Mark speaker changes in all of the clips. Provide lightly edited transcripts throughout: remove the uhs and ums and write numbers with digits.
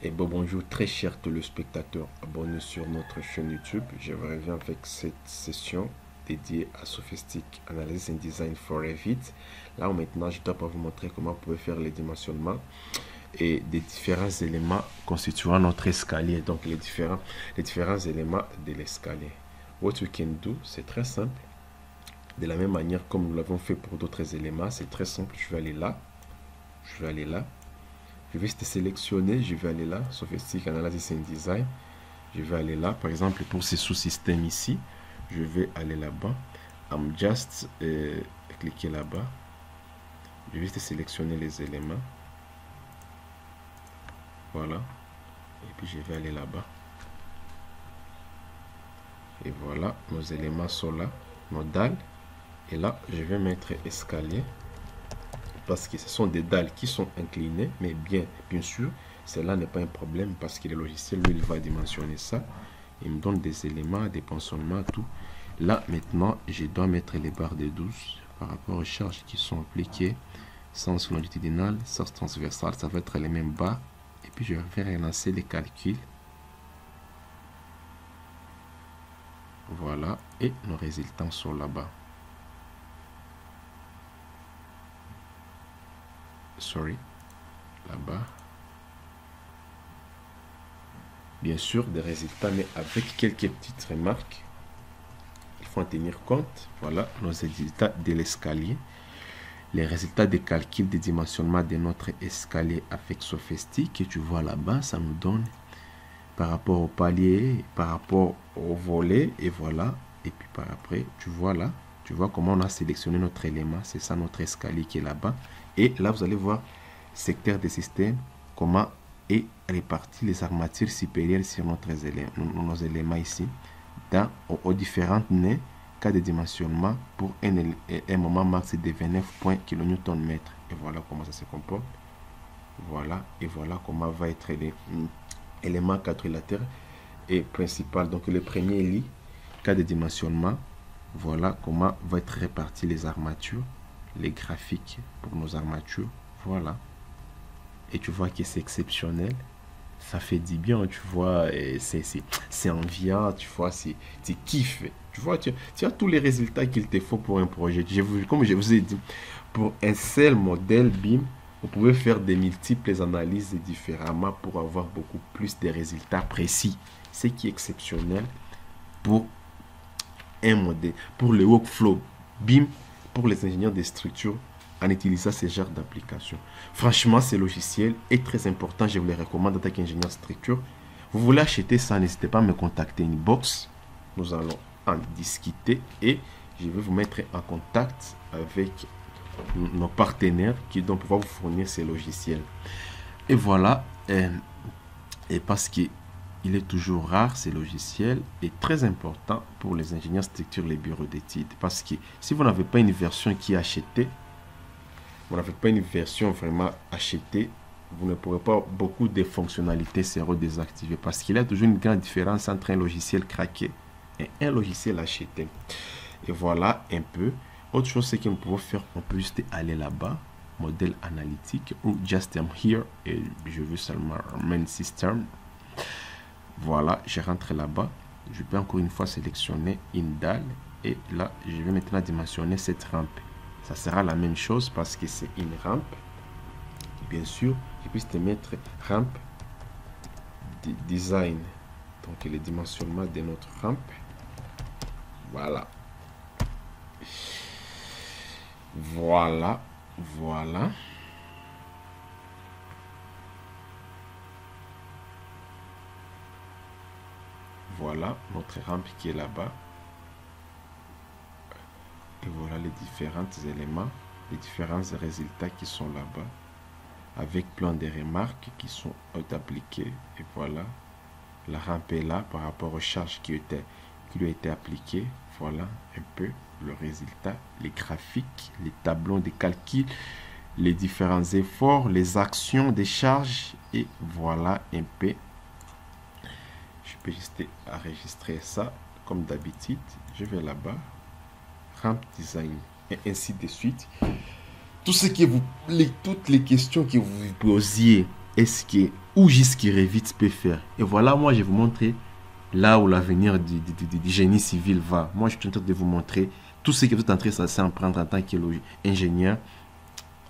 Speaker 1: Et bon, bonjour très chers téléspectateurs abonnés sur notre chaîne YouTube. Je reviens avec cette session dédiée à Sophistic Analysis and Design for Revit. Là où maintenant je dois vous montrer comment vous pouvez faire les dimensionnements et des différents éléments constituant notre escalier. Donc les différents éléments de l'escalier. What we can do, c'est très simple. De la même manière comme nous l'avons fait pour d'autres éléments, c'est très simple. Je vais aller là. Je vais aller là. Je vais sélectionner, je vais aller là, Sophistic Analysis and Design. Je vais aller là, par exemple, pour ces sous-systèmes ici, je vais aller là-bas. I'm just cliquer là-bas. Je vais sélectionner les éléments. Voilà. Et puis je vais aller là-bas. Et voilà, nos éléments sont là, nos dalles. Et là, je vais mettre escalier. Parce que ce sont des dalles qui sont inclinées, mais bien sûr, cela n'est pas un problème parce que le logiciel, lui, il va dimensionner ça. Il me donne des éléments, des pensionnements, tout. Là, maintenant, je dois mettre les barres de 12 par rapport aux charges qui sont appliquées. Sens longitudinal, sens transversal, ça va être les mêmes barres. Et puis, je vais relancer les calculs. Voilà, et nos résultats sont là-bas. Sorry, là-bas. Bien sûr, des résultats, mais avec quelques petites remarques. Il faut en tenir compte. Voilà, nos résultats de l'escalier. Les résultats des calculs de dimensionnement de notre escalier avec Sophistic. Et tu vois là-bas, ça nous donne par rapport au palier, par rapport au volet. Et voilà. Et puis par après, tu vois là. Tu vois comment on a sélectionné notre élément. C'est ça notre escalier qui est là-bas. Et là, vous allez voir secteur des systèmes, comment est réparti les armatures supérieures sur nos éléments ici, dans aux différentes nez, cas de dimensionnement pour un moment max de 29 points kN. Et voilà comment ça se comporte. Voilà, et voilà comment va être l'élément quadrilatère et principal. Donc le premier lit, cas de dimensionnement. Voilà comment va être réparti les armatures, les graphiques pour nos armatures. Voilà. Et tu vois que c'est exceptionnel. Ça fait du bien, tu vois. C'est enviant, tu vois. Tu kiffes. Tu vois, tu as tous les résultats qu'il te faut pour un projet. Comme je vous ai dit, pour un seul modèle BIM, vous pouvez faire des multiples analyses différemment pour avoir beaucoup plus de résultats précis. Ce qui est exceptionnel pour un modèle, pour le workflow BIM, pour les ingénieurs des structures en utilisant ce genre d'application. Franchement, ce logiciel est très important. Je vous le recommande en tant qu'ingénieur structure. Vous voulez acheter ça, n'hésitez pas à me contacter inbox. Nous allons en discuter et je vais vous mettre en contact avec nos partenaires qui vont pouvoir vous fournir ces logiciels. Et voilà, et parce que il est toujours rare, ces logiciels, et très important pour les ingénieurs structure, les bureaux d'études. Parce que si vous n'avez pas une version qui est achetée, vous n'avez pas une version vraiment achetée, vous ne pourrez pas, beaucoup de fonctionnalités seront désactivées. Parce qu'il y a toujours une grande différence entre un logiciel craqué et un logiciel acheté. Et voilà un peu. Autre chose, c'est que nous pouvons faire, on peut juste aller là-bas, modèle analytique, ou just I'm here, et je veux seulement main system. Voilà, je rentre là-bas. Je peux encore une fois sélectionner une dalle. Et là, je vais maintenant dimensionner cette rampe. Ça sera la même chose parce que c'est une rampe. Bien sûr, je peux te mettre rampe design. Donc, le dimensionnement de notre rampe. Voilà. Voilà. Voilà. Voilà notre rampe qui est là-bas. Et voilà les différents éléments, les différents résultats qui sont là-bas. Avec plein de remarques qui sont appliquées. Et voilà, la rampe est là par rapport aux charges qui lui ont été appliquées. Voilà un peu le résultat, les graphiques, les tableaux de calcul, les différents efforts, les actions des charges. Et voilà un peu. Je peux juste enregistrer ça comme d'habitude. Je vais là-bas, ramp design et ainsi de suite. Tout ce que toutes les questions que vous vous posiez est-ce que où jusqu'à Revit peut faire. Et voilà, moi, je vais vous montrer là où l'avenir du génie civil va. Moi, je suis en train de vous montrer tout ce que vous êtes en train de apprendre en tant qu'ingénieur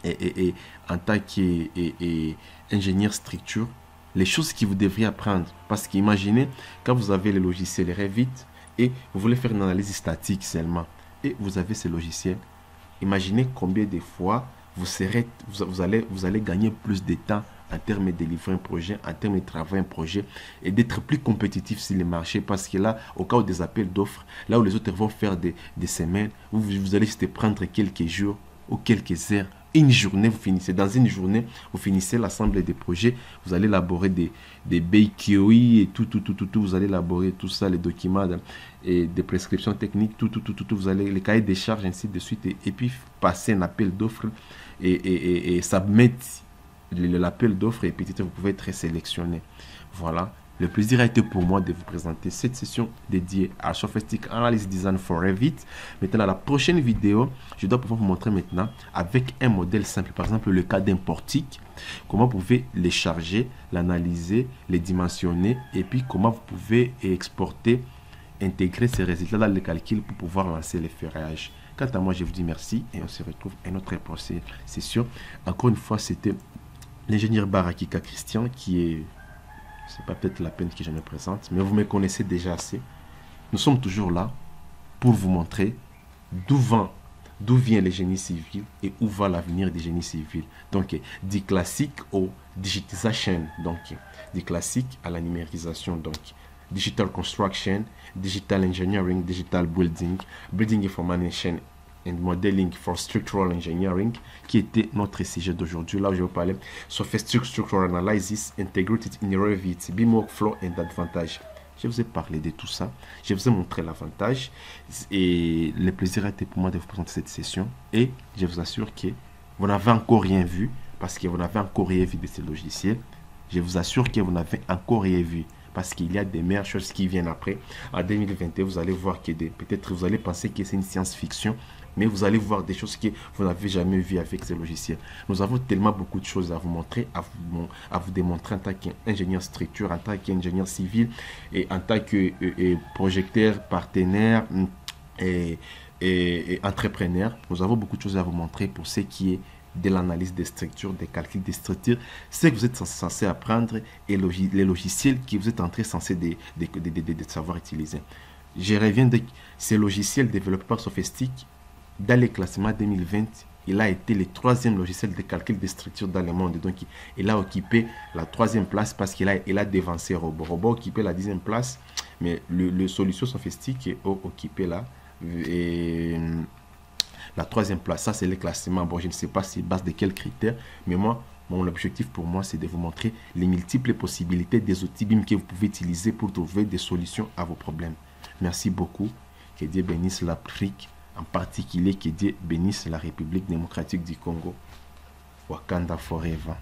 Speaker 1: et en tant qu'ingénieur structure, les choses que vous devriez apprendre. Parce qu'imaginez, quand vous avez les logiciels Revit et vous voulez faire une analyse statique seulement, et vous avez ces logiciels, imaginez combien de fois vous allez gagner plus de temps en termes de livrer un projet, en termes de travailler un projet et d'être plus compétitif sur le marché. Parce que là, au cas où des appels d'offres, là où les autres vont faire des semaines, vous allez juste prendre quelques jours ou quelques heures. Une journée, vous finissez. Dans une journée, vous finissez l'ensemble des projets. Vous allez élaborer des BQI et tout. Vous allez élaborer tout ça, les documents et des prescriptions techniques, tout. Vous allez les cahiers des charges, ainsi de suite. Et puis, passer un appel d'offres et submettre l'appel d'offres et peut-être vous pouvez être sélectionné. Voilà. Le plaisir a été pour moi de vous présenter cette session dédiée à Sophistic Analysis Design for Revit. Maintenant, dans la prochaine vidéo, je dois pouvoir vous montrer maintenant avec un modèle simple. Par exemple, le cas d'un portique. Comment vous pouvez les charger, l'analyser, les dimensionner et puis comment vous pouvez exporter, intégrer ces résultats dans le calcul pour pouvoir lancer les ferrailles. Quant à moi, je vous dis merci et on se retrouve à notre prochaine session. Encore une fois, c'était l'ingénieur Barakika Christian qui est... C'est pas peut-être la peine que je me présente, mais vous me connaissez déjà assez. Nous sommes toujours là pour vous montrer d'où vient le génie civil et où va l'avenir du génie civil. Donc, du classique au digitization, donc du classique à la numérisation, donc digital construction, digital engineering, digital building, building information and modeling for structural engineering, qui était notre sujet d'aujourd'hui. Là où je vais parler Sophistic Structural Analysis Integrated in Revit, BIM Workflow and Advantage. Je vous ai parlé de tout ça. Je vous ai montré l'avantage. Et le plaisir a été pour moi de vous présenter cette session. Et je vous assure que vous n'avez encore rien vu, parce que vous n'avez encore rien vu de ces logiciels. Je vous assure que vous n'avez encore rien vu, parce qu'il y a des meilleures choses qui viennent après. En 2021, vous allez voir que peut-être vous allez penser que c'est une science-fiction, mais vous allez voir des choses que vous n'avez jamais vues avec ces logiciels. Nous avons tellement beaucoup de choses à vous montrer, à vous démontrer en tant qu'ingénieur structure, en tant qu'ingénieur civil et en tant que projecteur, partenaire et entrepreneur. Nous avons beaucoup de choses à vous montrer pour ce qui est de l'analyse des structures, des calculs des structures, ce que vous êtes censé apprendre et les logiciels que vous êtes en train censé de savoir utiliser. Je reviens de ces logiciels développés par Sophistic. Dans le classement 2020, il a été le 3e logiciel de calcul des structures dans le monde. Donc, il a occupé la 3e place parce qu'il a dévancé Robot. Robot a occupé la 10e place, mais le solution Sophistic a occupé la 3e place. Ça, c'est le classement. Bon, je ne sais pas c'est base de quels critères, mais moi, mon objectif pour moi, c'est de vous montrer les multiples possibilités des outils BIM que vous pouvez utiliser pour trouver des solutions à vos problèmes. Merci beaucoup. Que Dieu bénisse l'Afrique. En particulier, que Dieu bénisse la République démocratique du Congo. Wakanda forever.